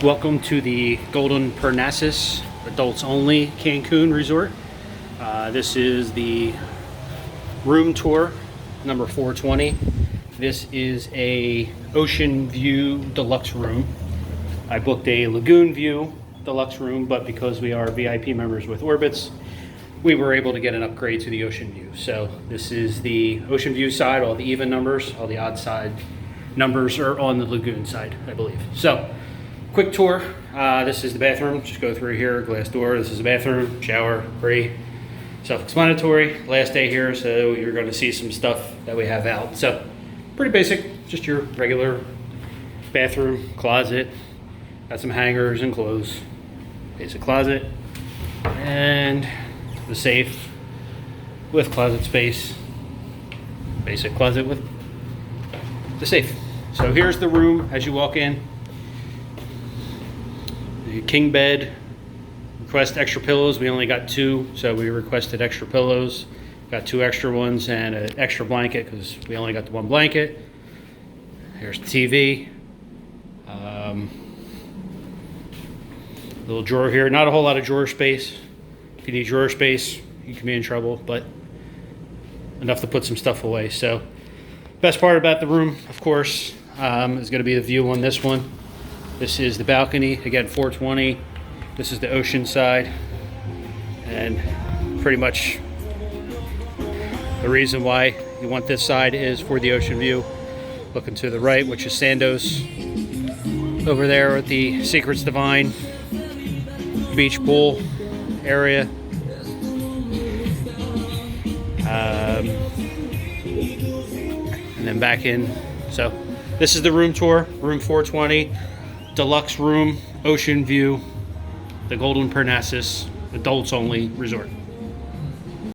Welcome to the Golden Parnassus Adults Only Cancun Resort. This is the room tour number 420. This is a ocean view deluxe room. I booked a lagoon view deluxe room, but because we are VIP members with Orbitz, we were able to get an upgrade to the ocean view. So this is the ocean view side. All the even numbers, all the odd side numbers are on the lagoon side, I believe. So quick tour. This is the bathroom. Just go through here, glass door. This is the bathroom, shower, pretty self-explanatory. Last day here, so you're going to see some stuff that we have out. So pretty basic, just your regular bathroom, closet. Got some hangers and clothes. Basic closet. And the safe with closet space. Basic closet with the safe. So here's the room as you walk in. The king bed. Request extra pillows. We only got 2, so we requested extra pillows. Got 2 extra ones and an extra blanket because we only got the 1 blanket. Here's the TV. Little drawer here. Not a whole lot of drawer space. If you need drawer space, you can be in trouble, but enough to put some stuff away. So best part about the room, of course, is going to be the view on this one. This is the balcony, again 420. This is the ocean side, and pretty much the reason why you want this side is for the ocean view. Looking to the right, which is Sandos. Over there at the Secrets Divine beach pool area. And then back in. So this is the room tour, room 420, deluxe room, ocean view, the Golden Parnassus, adults only resort.